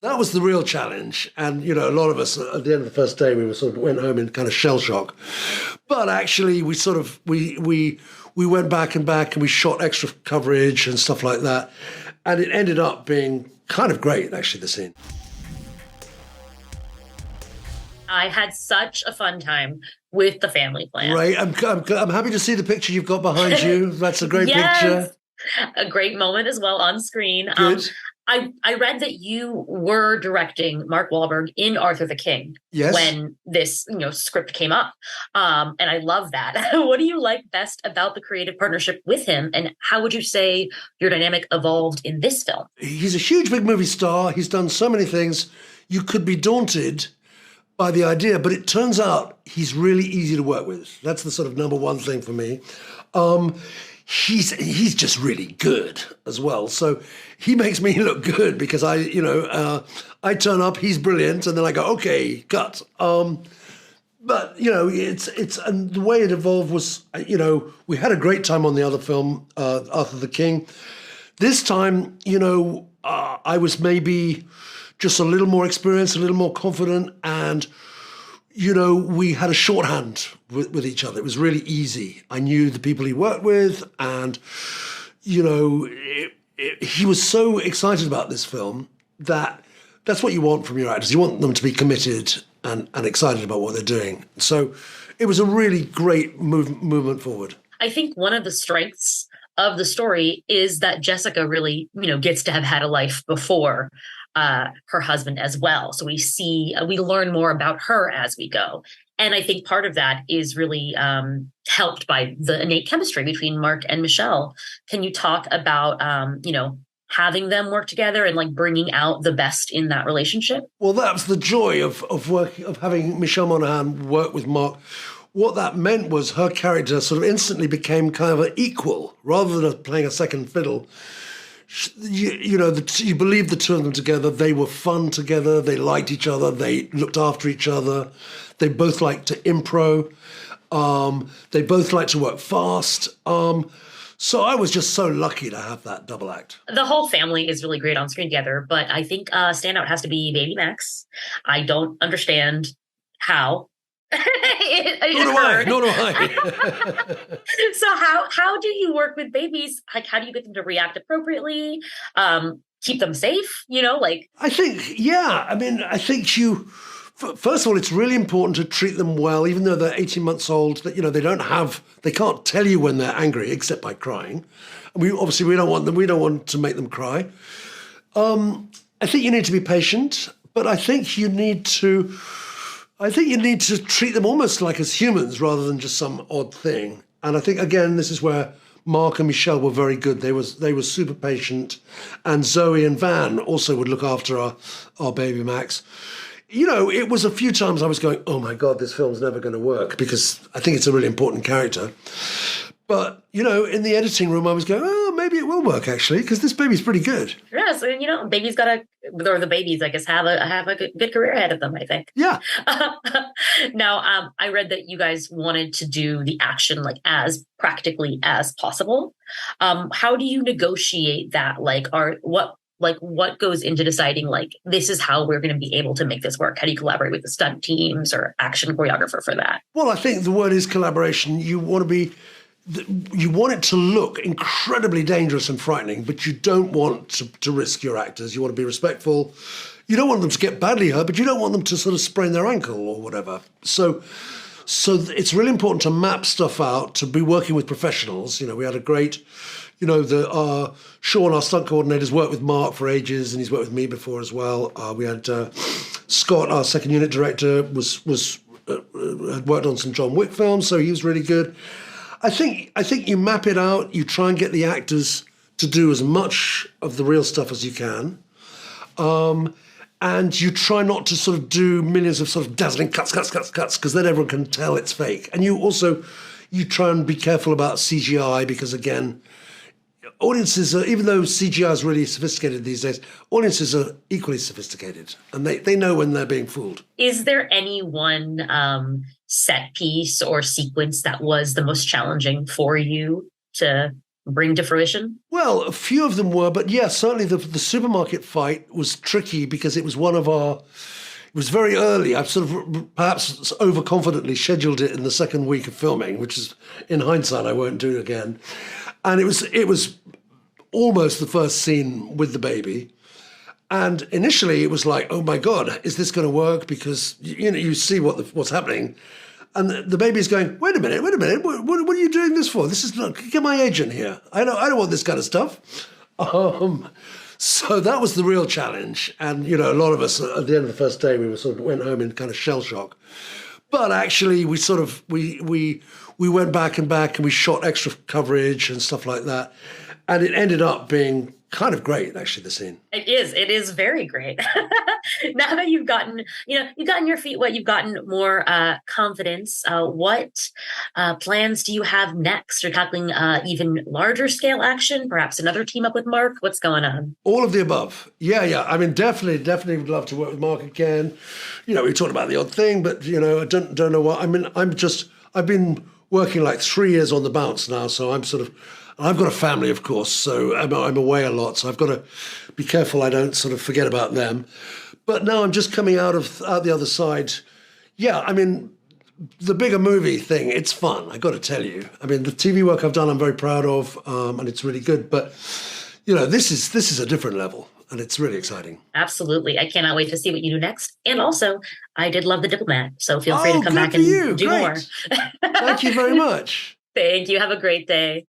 That was the real challenge. And, you know, a lot of us at the end of the first day, we were sort of went home in kind of shell shock. But actually, we sort of, we went back and we shot extra coverage and stuff like that. And it ended up being kind of great, actually, the scene. I had such a fun time with the family plan. Right. I'm happy to see the picture you've got behind you. That's a great Yes. picture. A great moment as well on screen. Good. I read that you were directing Mark Wahlberg in Arthur the King when this script came up, and I love that. What do you like best about the creative partnership with him, and how would you say your dynamic evolved in this film? He's a huge big movie star. He's done so many things. You could be daunted by the idea, but it turns out he's really easy to work with. That's the sort of number one thing for me. He's just really good as well. So he makes me look good because I turn up, he's brilliant, and then I go, okay, cut. But it's and the way it evolved was, we had a great time on the other film, Arthur the King. This time, I was maybe just a little more experienced, a little more confident, and we had a shorthand with each other. It was really easy. I knew the people he worked with, and, he was so excited about this film that's what you want from your actors. You want them to be committed and excited about what they're doing. So it was a really great movement forward. I think one of the strengths of the story is that Jessica really, gets to have had a life before her husband as well. So we learn more about her as we go. And I think part of that is really helped by the innate chemistry between Mark and Michelle. Can you talk about, having them work together and like bringing out the best in that relationship? Well, that was the joy of having Michelle Monaghan work with Mark. What that meant was her character sort of instantly became kind of an equal rather than playing a second fiddle. You believed the two of them together. They were fun together. They liked each other. They looked after each other. They both liked to improv. They both liked to work fast. So I was just so lucky to have that double act. The whole family is really great on screen together, but I think standout has to be Baby Max. I don't understand how. Nor do I. So how do you work with babies? Like, how do you get them to react appropriately? Keep them safe? I think you. First of all, it's really important to treat them well, even though they're 18 months old. That they can't tell you when they're angry except by crying. We don't want to make them cry. I think you need to be patient, but I think you need to treat them almost like as humans rather than just some odd thing. And I think, again, this is where Mark and Michelle were very good. They were super patient. And Zoe and Van also would look after our baby Max. It was a few times I was going, oh my God, this film's never going to work, because I think it's a really important character. But, in the editing room, I was going, oh, maybe it will work, actually, because this baby's pretty good. Yeah, so, the babies, I guess, have a good career ahead of them, I think. Yeah. Now, I read that you guys wanted to do the action, as practically as possible. How do you negotiate that? What goes into deciding, this is how we're going to be able to make this work? How do you collaborate with the stunt teams or action choreographer for that? Well, I think the word is collaboration. You want it to look incredibly dangerous and frightening, but you don't want to risk your actors. You want to be respectful. You don't want them to get badly hurt, but you don't want them to sort of sprain their ankle or whatever. So it's really important to map stuff out, to be working with professionals. We had a great, Sean, our stunt coordinator's worked with Mark for ages, and he's worked with me before as well. We had Scott, our second unit director, had worked on some John Wick films, so he was really good. I think you map it out. You try and get the actors to do as much of the real stuff as you can. And you try not to sort of do millions of sort of dazzling cuts, because then everyone can tell it's fake. And you try and be careful about CGI, because, again, audiences are, even though CGI is really sophisticated these days, audiences are equally sophisticated, and they know when they're being fooled. Is there any one set piece or sequence that was the most challenging for you to bring to fruition? Well, a few of them were, but yeah, certainly the supermarket fight was tricky because it was one of our. It was very early. I've sort of perhaps overconfidently scheduled it in the second week of filming, which is, in hindsight, I won't do again. And it was almost the first scene with the baby. And initially it was like, oh my God, is this going to work? Because, you see what's happening. And the baby's going, wait a minute. What are you doing this for? This is not, get my agent here. I don't want this kind of stuff. So that was the real challenge. And, a lot of us at the end of the first day, we went home in kind of shell shock. But actually we we went back and we shot extra coverage and stuff like that. And it ended up being kind of great, actually, the scene. It is very great. Now that you've gotten your feet wet, you've gotten more confidence. What plans do you have next? You're tackling even larger scale action, perhaps another team up with Mark. What's going on? All of the above. Yeah. I mean, definitely would love to work with Mark again. We talked about the odd thing, but I don't know what. I mean, I've been working like 3 years on the bounce now, so I've got a family, of course, so I'm away a lot, so I've got to be careful I don't sort of forget about them. But now I'm just coming out the other side. Yeah, I mean, the bigger movie thing, it's fun, I got to tell you. I mean, the TV work I've done, I'm very proud of, and it's really good. But, this is a different level, and it's really exciting. Absolutely. I cannot wait to see what you do next. And also, I did love The Diplomat, so feel free to come back and do more. Thank you very much. Thank you. Have a great day.